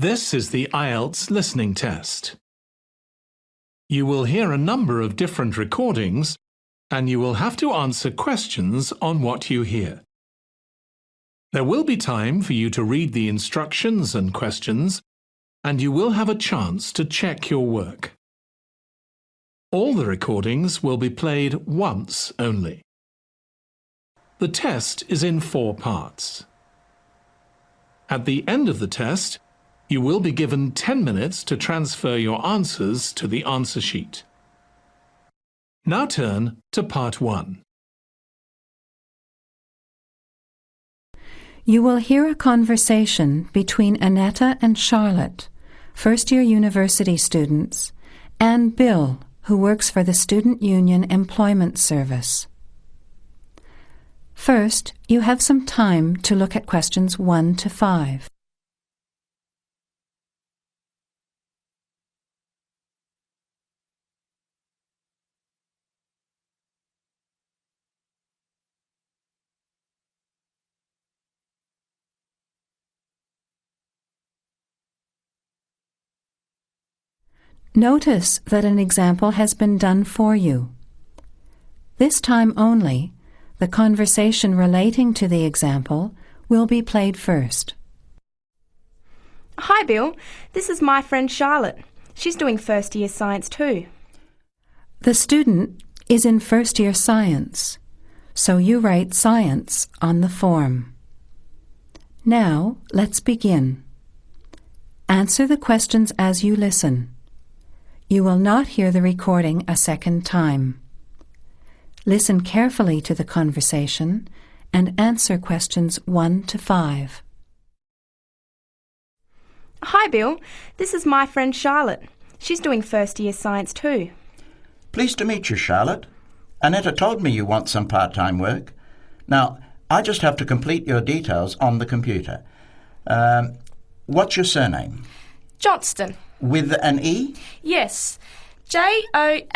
This is the IELTS listening test. You will hear a number of different recordings and you will have to answer questions on what you hear. There will be time for you to read the instructions and questions, and you will have a chance to check your work. All the recordings will be played once only. The test is in 4 parts. At the end of the test, you will be given 10 minutes to transfer your answers to the answer sheet. Now turn to Part 1. You will hear a conversation between Annetta and Charlotte, first-year university students, and Bill, who works for the Student Union Employment Service. First, you have some time to look at questions 1 to 5. Notice that an example has been done for you. This time only, the conversation relating to the example will be played first. Hi Bill, this is my friend Charlotte. She's doing first year science too. The student is in first year science, so you write science on the form. Now, let's begin. Answer the questions as you listen. You will not hear the recording a second time. Listen carefully to the conversation and answer questions 1 to 5. Hi Bill, this is my friend Charlotte. She's doing first year science too. Pleased to meet you, Charlotte. Annetta told me you want some part-time work. Now, I just have to complete your details on the computer. What's your surname? Johnston. With an E? Yes, Johnstone.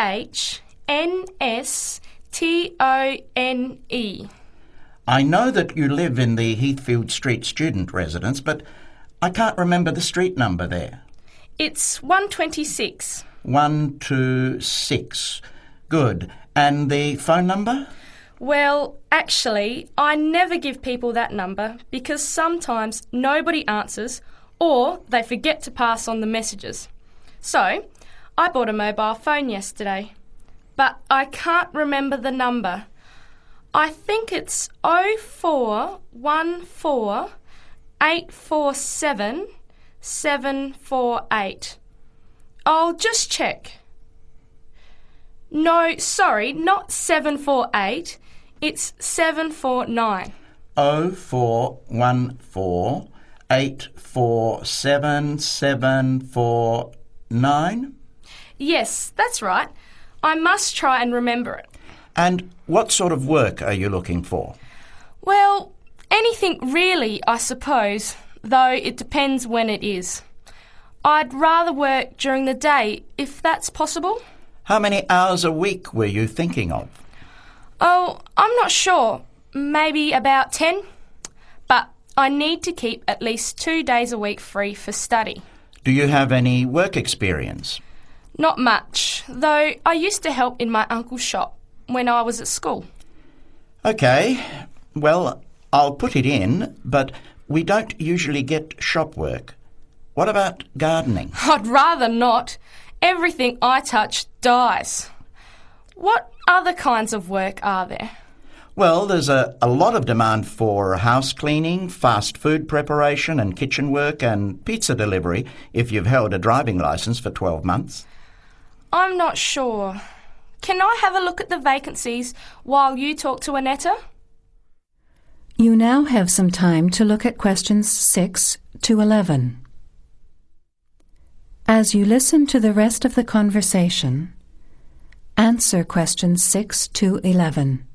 I know that you live in the Heathfield Street student residence, but I can't remember the street number there. It's 126. 126. Good. And the phone number? Well, actually, I never give people that number because sometimes nobody answers or they forget to pass on the messages. So, I bought a mobile phone yesterday, but I can't remember the number. I think it's 0414 847 748. I'll just check. No, sorry, not 748. It's 749. 0414 847 749? Yes, that's right. I must try and remember it. And what sort of work are you looking for? Well, anything really, I suppose, though it depends when it is. I'd rather work during the day, if that's possible. How many hours a week were you thinking of? Oh, I'm not sure. Maybe about 10. But I need to keep at least 2 days a week free for study. Do you have any work experience? Not much, though I used to help in my uncle's shop when I was at school. OK, well, I'll put it in, but we don't usually get shop work. What about gardening? I'd rather not. Everything I touch dies. What other kinds of work are there? Well, there's a lot of demand for house cleaning, fast food preparation and kitchen work and pizza delivery if you've held a driving licence for 12 months. I'm not sure. Can I have a look at the vacancies while you talk to Annetta? You now have some time to look at questions 6 to 11. As you listen to the rest of the conversation, answer questions 6 to 11.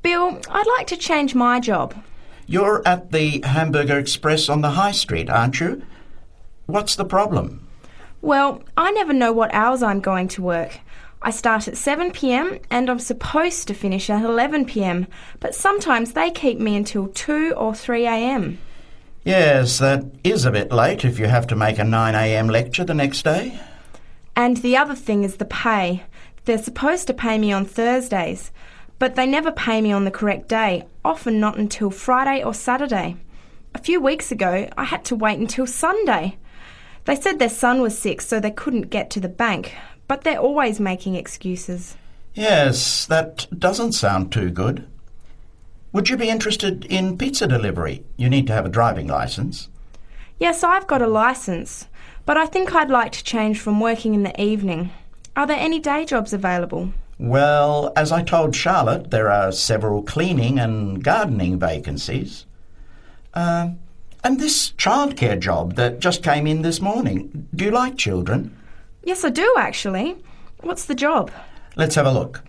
Bill, I'd like to change my job. You're at the Hamburger Express on the High Street, aren't you? What's the problem? Well, I never know what hours I'm going to work. I start at 7 p.m. and I'm supposed to finish at 11 p.m, but sometimes they keep me until 2 or 3 a.m. Yes, that is a bit late if you have to make a 9 a.m. lecture the next day. And the other thing is the pay. They're supposed to pay me on Thursdays, but they never pay me on the correct day, often not until Friday or Saturday. A few weeks ago, I had to wait until Sunday. They said their son was sick, so they couldn't get to the bank, but they're always making excuses. Yes, that doesn't sound too good. Would you be interested in pizza delivery? You need to have a driving licence. Yes, I've got a licence, but I think I'd like to change from working in the evening. Are there any day jobs available? Well, as I told Charlotte, there are several cleaning and gardening vacancies. And this childcare job that just came in this morning. Do you like children? Yes, I do, actually. What's the job? Let's have a look.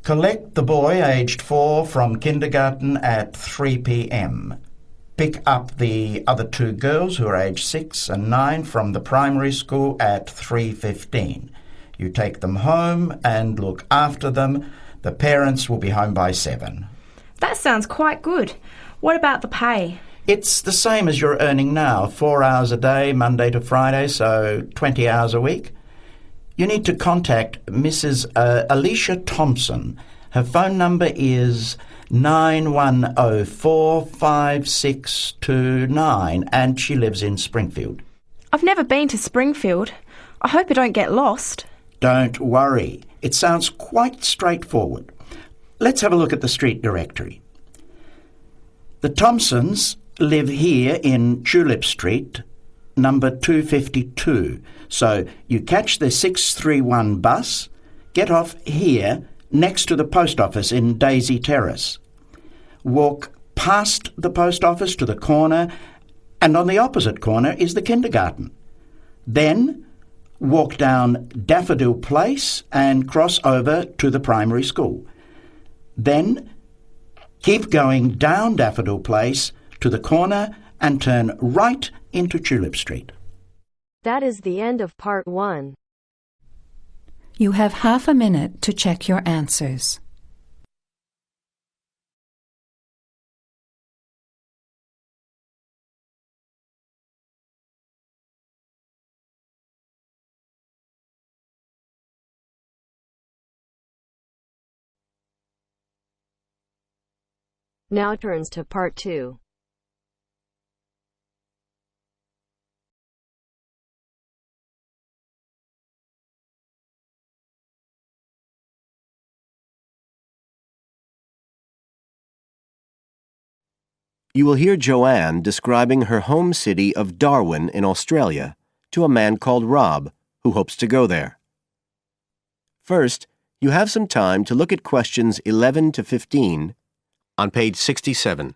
Collect the boy aged 4 from kindergarten at 3 p.m. Pick up the other 2 girls who are aged 6 and 9 from the primary school at 3:15. You take them home and look after them. The parents will be home by 7. That sounds quite good. What about the pay? It's the same as you're earning now, 4 hours a day, Monday to Friday, so 20 hours a week. You need to contact Mrs. Alicia Thompson. Her phone number is 91045629 and she lives in Springfield. I've never been to Springfield. I hope I don't get lost. Don't worry. It sounds quite straightforward. Let's have a look at the street directory. The Thompsons live here in Tulip Street, number 252. So you catch the 631 bus, get off here next to the post office in Daisy Terrace. Walk past the post office to the corner, and on the opposite corner is the kindergarten. Then walk down Daffodil Place and cross over to the primary school. Then keep going down Daffodil Place to the corner and turn right into Tulip Street. That is the end of part 1. You have half a minute to check your answers. Now turns to part 2. You will hear Joanne describing her home city of Darwin in Australia to a man called Rob who hopes to go there. First, you have some time to look at questions 11 to 15 on page 67.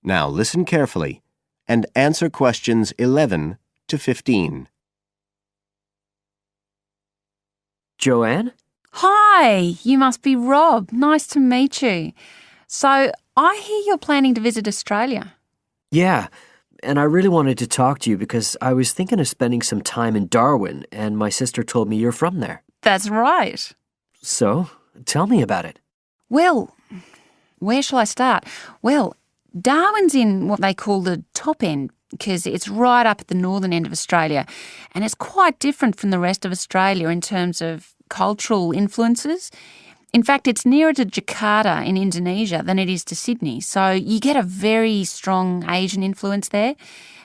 Now listen carefully and answer questions 11 to 15. Joanne? Hi, you must be Rob. Nice to meet you. So, I hear you're planning to visit Australia. Yeah, and I really wanted to talk to you because I was thinking of spending some time in Darwin, and my sister told me you're from there. That's right. So, tell me about it. Well, where shall I start? Well, Darwin's in what they call the top end because it's right up at the northern end of Australia, and it's quite different from the rest of Australia in terms of cultural influences. In fact, it's nearer to Jakarta in Indonesia than it is to Sydney, so you get a very strong Asian influence there.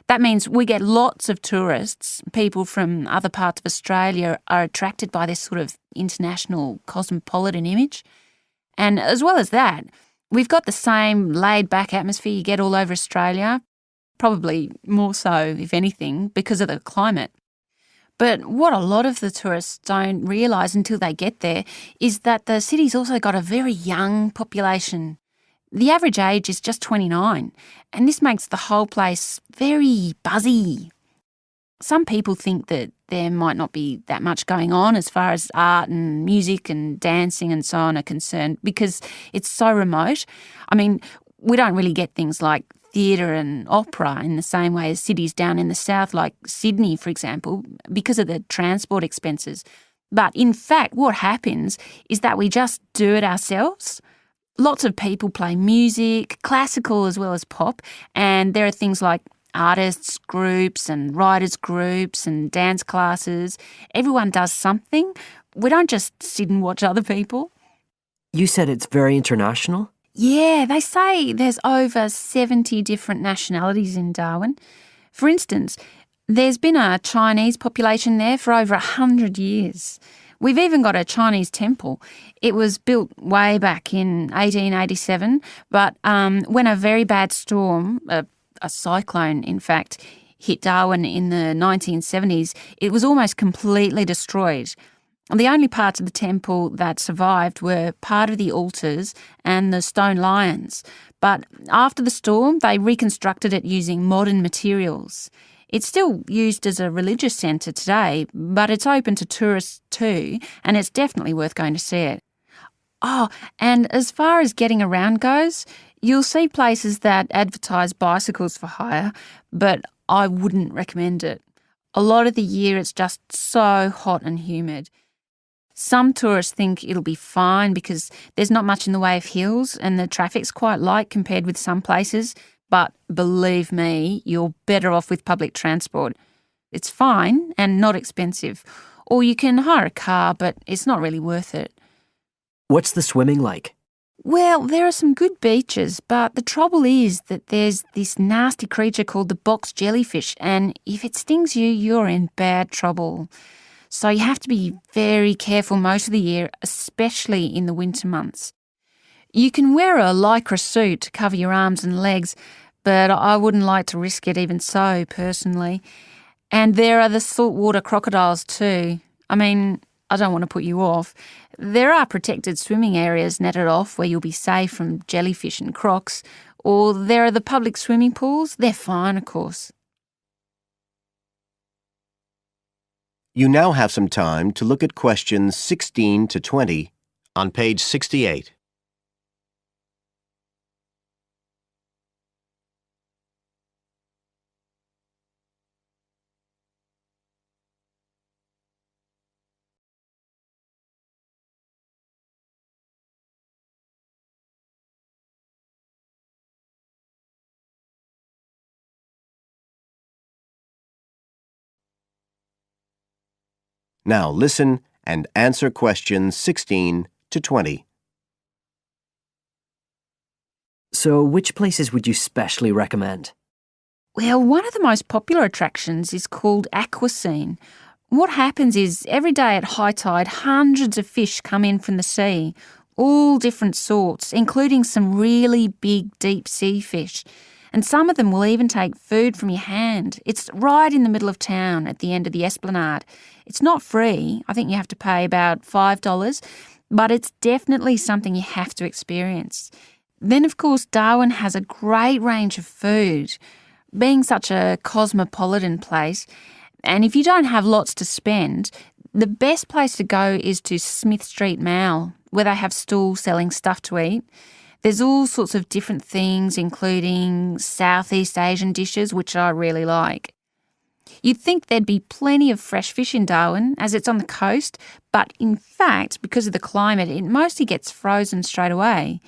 That means we get lots of tourists. People from other parts of Australia are attracted by this sort of international cosmopolitan image. And as well as that, We've got the same laid-back atmosphere you get all over Australia, probably more so, if anything, because of the climate. But what a lot of the tourists don't realise until they get there is that the city's also got a very young population. The average age is just 29, and this makes the whole place very buzzy. Some people think that there might not be that much going on as far as art and music and dancing and so on are concerned because it's so remote. I mean, we don't really get things like theatre and opera in the same way as cities down in the south like Sydney, for example, because of the transport expenses. But in fact, what happens is that we just do it ourselves. Lots of people play music, classical as well as pop, and there are things like artists groups and writers groups and dance classes. Everyone does something. We don't just sit and watch other people. You said it's very international? Yeah, they say there's over 70 different nationalities in Darwin. For instance, there's been a Chinese population there for over 100 years. We've even got a Chinese temple. It was built way back in 1887, but when a very bad storm, a cyclone in fact, hit Darwin in the 1970s, it was almost completely destroyed. The only parts of the temple that survived were part of the altars and the stone lions. But after the storm, they reconstructed it using modern materials. It's still used as a religious centre today, but it's open to tourists too, and it's definitely worth going to see it. Oh, and as far as getting around goes, you'll see places that advertise bicycles for hire, but I wouldn't recommend it. A lot of the year it's just so hot and humid. Some tourists think it'll be fine because there's not much in the way of hills and the traffic's quite light compared with some places, but believe me, you're better off with public transport. It's fine and not expensive. Or you can hire a car, but it's not really worth it. What's the swimming like? Well, there are some good beaches, but the trouble is that there's this nasty creature called the box jellyfish, and if it stings you, you're in bad trouble. So you have to be very careful most of the year, especially in the winter months. You can wear a lycra suit to cover your arms and legs, but I wouldn't like to risk it even so, personally. And there are the saltwater crocodiles too. I mean, I don't want to put you off. There are protected swimming areas netted off where you'll be safe from jellyfish and crocs, or there are the public swimming pools. They're fine, of course. You now have some time to look at questions 16 to 20 on page 68. Now listen and answer questions 16 to 20. So which places would you specially recommend? Well, one of the most popular attractions is called Aquascene. What happens is every day at high tide, hundreds of fish come in from the sea, all different sorts, including some really big deep sea fish. And some of them will even take food from your hand. It's right in the middle of town at the end of the esplanade. It's not free. I think you have to pay about $5, but it's definitely something you have to experience. Then, of course, Darwin has a great range of food. Being such a cosmopolitan place, and if you don't have lots to spend, the best place to go is to Smith Street Mall, where they have stalls selling stuff to eat. There's all sorts of different things, including Southeast Asian dishes, which I really like. You'd think there'd be plenty of fresh fish in Darwin, as it's on the coast, but in fact, because of the climate, it mostly gets frozen straight away.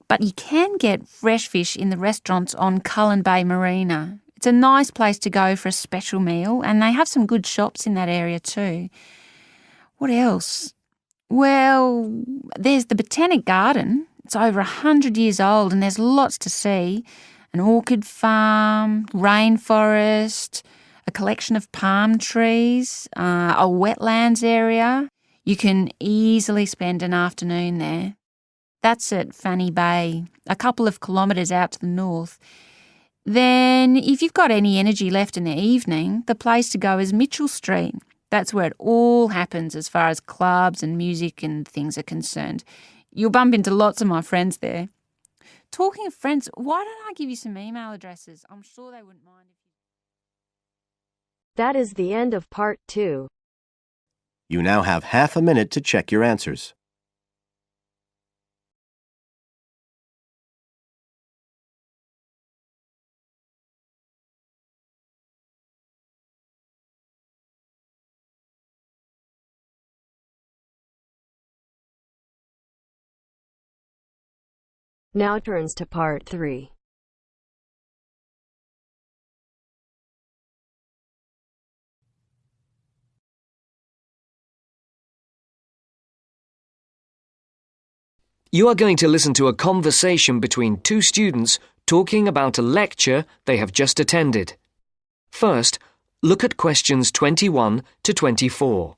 But you can get fresh fish in the restaurants on Cullen Bay Marina. It's a nice place to go for a special meal, and they have some good shops in that area too. What else? Well, there's the Botanic Garden. It's over 100 years old and there's lots to see. An orchid farm, rainforest, a collection of palm trees, a wetlands area. You can easily spend an afternoon there. That's at Fanny Bay, a couple of kilometres out to the north. Then, if you've got any energy left in the evening, the place to go is Mitchell Street. That's where it all happens as far as clubs and music and things are concerned. You'll bump into lots of my friends there. Talking of friends, why don't I give you some email addresses? I'm sure they wouldn't mind. That is the end of part 2. You now have half a minute to check your answers. Now turns to part 3. You are going to listen to a conversation between two students talking about a lecture they have just attended. First, look at questions 21 to 24.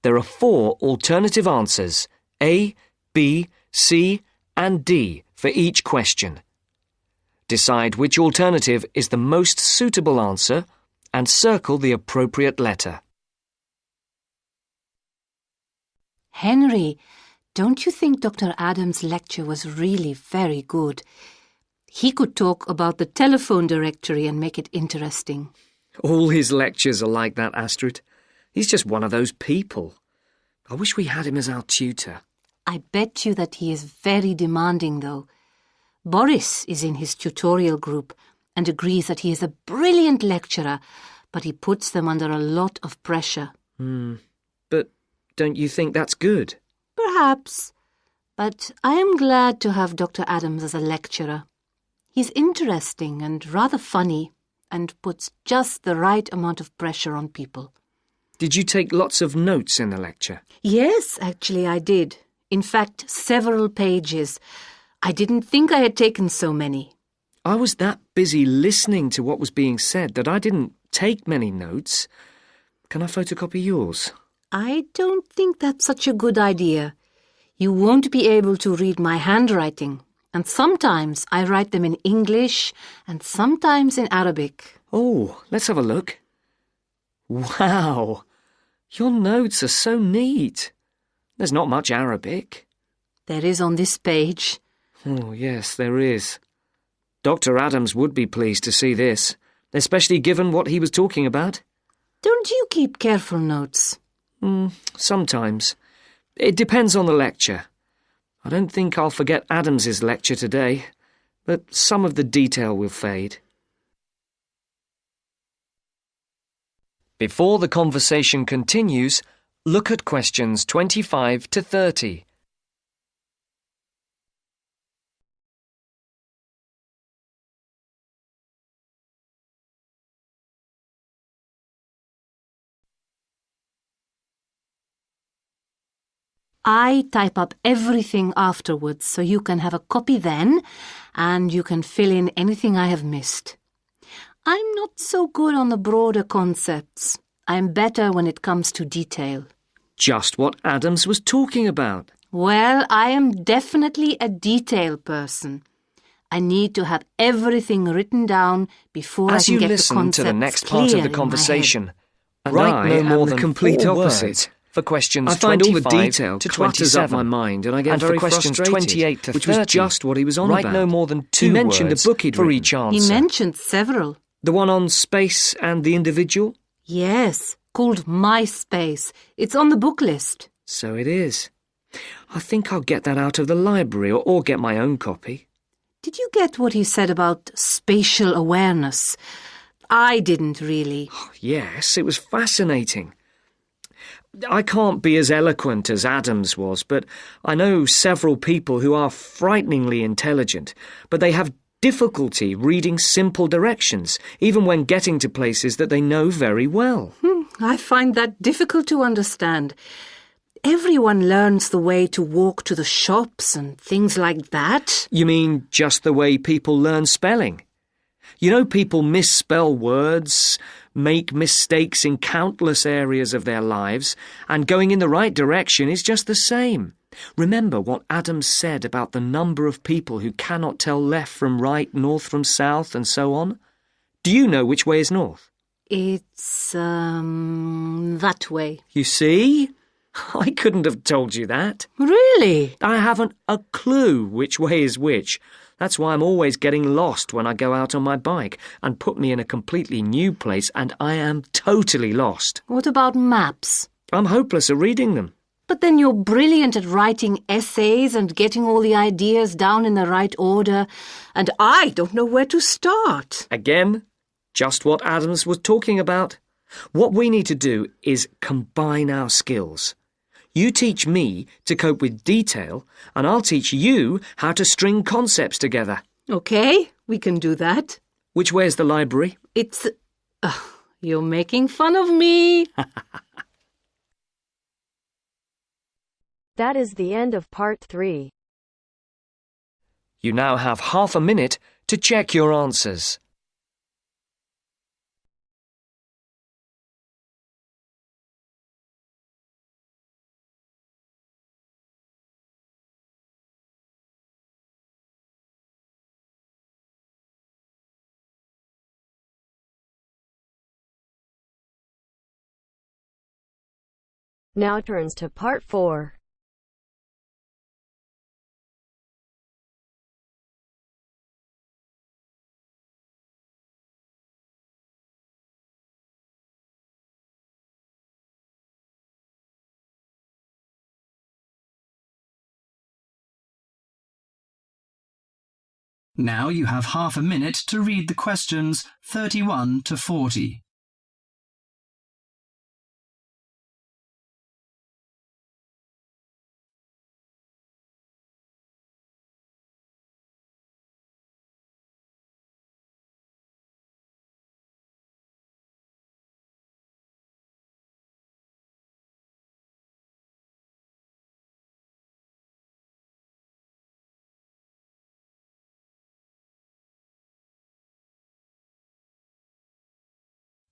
There are 4 alternative answers, A, B, C, and D, for each question. Decide which alternative is the most suitable answer and circle the appropriate letter. Henry, don't you think Dr. Adams' lecture was really very good? He could talk about the telephone directory and make it interesting. All his lectures are like that, Astrid. He's just one of those people. I wish we had him as our tutor. I bet you that he is very demanding, though. Boris is in his tutorial group and agrees that he is a brilliant lecturer, but he puts them under a lot of pressure. But don't you think that's good? Perhaps. But I am glad to have Dr. Adams as a lecturer. He's interesting and rather funny and puts just the right amount of pressure on people. Did you take lots of notes in the lecture? Yes, actually I did. In fact, several pages. I didn't think I had taken so many. I was that busy listening to what was being said that I didn't take many notes. Can I photocopy yours? I don't think that's such a good idea. You won't be able to read my handwriting, and sometimes I write them in English and sometimes in Arabic. Oh, let's have a look. Wow! Your notes are so neat. There's not much Arabic. There is on this page. Oh, yes, there is. Dr. Adams would be pleased to see this, especially given what he was talking about. Don't you keep careful notes? Sometimes. It depends on the lecture. I don't think I'll forget Adams's lecture today, but some of the detail will fade. Before the conversation continues, look at questions 25 to 30. I type up everything afterwards so you can have a copy then and you can fill in anything I have missed. I'm not so good on the broader concepts. I'm better when it comes to detail. Just what Adams was talking about. Well, I am definitely a detail person. I need to have everything written down before I can get the concepts clear. As you listen to the next part of the conversation, write no more than the complete 4 opposite. words. For questions I find all the 25 detail to clutters up 27, my mind, and I get and very for questions frustrated, 28 to 30, which was just what he was on write about. no more than 2 He mentioned words a book he'd for written. each answer. He mentioned several. The one on space and the individual? Yes, called MySpace. It's on the book list. So it is. I think I'll get that out of the library or get my own copy. Did you get what he said about spatial awareness? I didn't really. Yes, it was fascinating. I can't be as eloquent as Adams was, but I know several people who are frighteningly intelligent, but they have difficulty reading simple directions, even when getting to places that they know very well. I find that difficult to understand. Everyone learns the way to walk to the shops and things like that. You mean just the way people learn spelling? You know, people misspell words, make mistakes in countless areas of their lives, and going in the right direction is just the same. Remember what Adams said about the number of people who cannot tell left from right, north from south, and so on? Do you know which way is north? It's, that way. You see? I couldn't have told you that. Really? I haven't a clue which way is which. That's why I'm always getting lost when I go out on my bike, and put me in a completely new place and I am totally lost. What about maps? I'm hopeless at reading them. But then you're brilliant at writing essays and getting all the ideas down in the right order, and I don't know where to start. Again, just what Adams was talking about. What we need to do is combine our skills. You teach me to cope with detail, and I'll teach you how to string concepts together. Okay, we can do that. Which way is the library? It's... you're making fun of me. That is the end of part 3. You now have half a minute to check your answers. Now turns to part 4. Now you have half a minute to read the questions 31 to 40.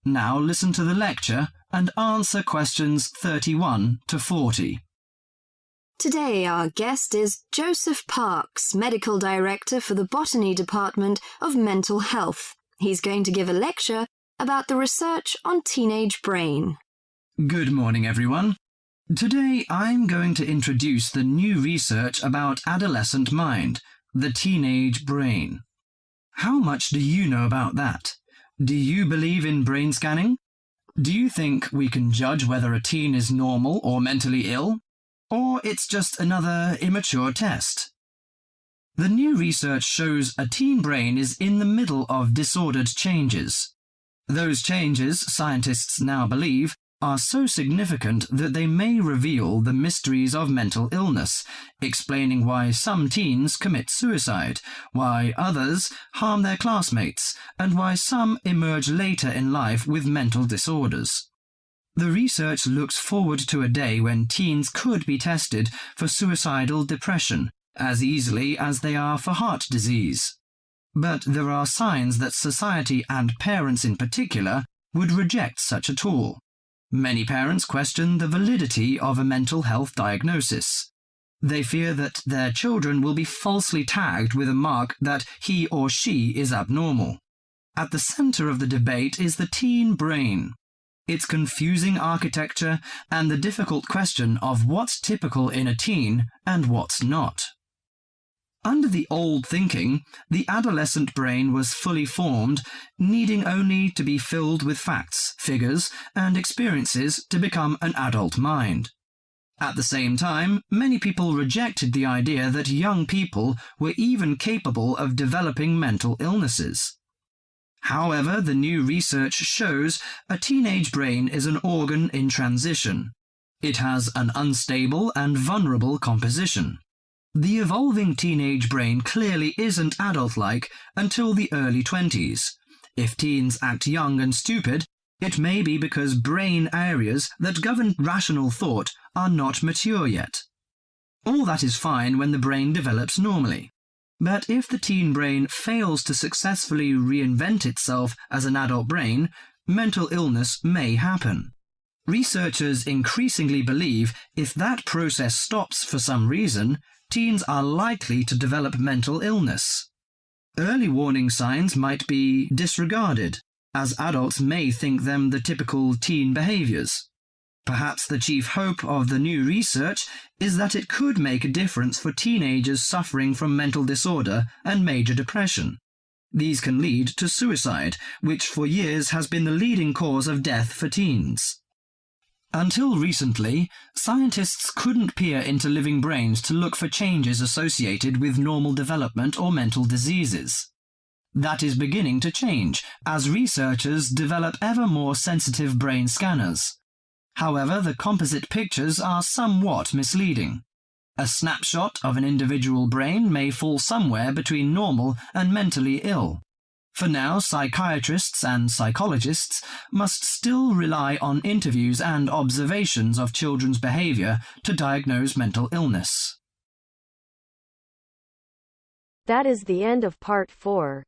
Now listen to the lecture and answer questions 31 to 40. Today our guest is Joseph Parks, Medical Director for the Botany Department of Mental Health. He's going to give a lecture about the research on teenage brain. Good morning, everyone. Today I'm going to introduce the new research about adolescent mind, the teenage brain. How much do you know about that? Do you believe in brain scanning? Do you think we can judge whether a teen is normal or mentally ill? Or it's just another immature test? The new research shows a teen brain is in the middle of disordered changes. Those changes, scientists now believe, are so significant that they may reveal the mysteries of mental illness, explaining why some teens commit suicide, why others harm their classmates, and why some emerge later in life with mental disorders. The research looks forward to a day when teens could be tested for suicidal depression as easily as they are for heart disease. But there are signs that society, and parents in particular, would reject such a tool. Many parents question the validity of a mental health diagnosis. They fear that their children will be falsely tagged with a mark that he or she is abnormal. At the center of the debate is the teen brain, its confusing architecture, and the difficult question of what's typical in a teen and what's not. Under the old thinking, the adolescent brain was fully formed, needing only to be filled with facts, figures, and experiences to become an adult mind. At the same time, many people rejected the idea that young people were even capable of developing mental illnesses. However, the new research shows a teenage brain is an organ in transition. It has an unstable and vulnerable composition. The evolving teenage brain clearly isn't adult-like until the early 20s. If teens act young and stupid, it may be because brain areas that govern rational thought are not mature yet. All that is fine when the brain develops normally. But if the teen brain fails to successfully reinvent itself as an adult brain, mental illness may happen. Researchers increasingly believe if that process stops for some reason, teens are likely to develop mental illness. Early warning signs might be disregarded, as adults may think them the typical teen behaviors. Perhaps the chief hope of the new research is that it could make a difference for teenagers suffering from mental disorder and major depression. These can lead to suicide, which for years has been the leading cause of death for teens. Until recently, scientists couldn't peer into living brains to look for changes associated with normal development or mental diseases. That is beginning to change as researchers develop ever more sensitive brain scanners. However, the composite pictures are somewhat misleading. A snapshot of an individual brain may fall somewhere between normal and mentally ill. For now, psychiatrists and psychologists must still rely on interviews and observations of children's behavior to diagnose mental illness. That is the end of part 4.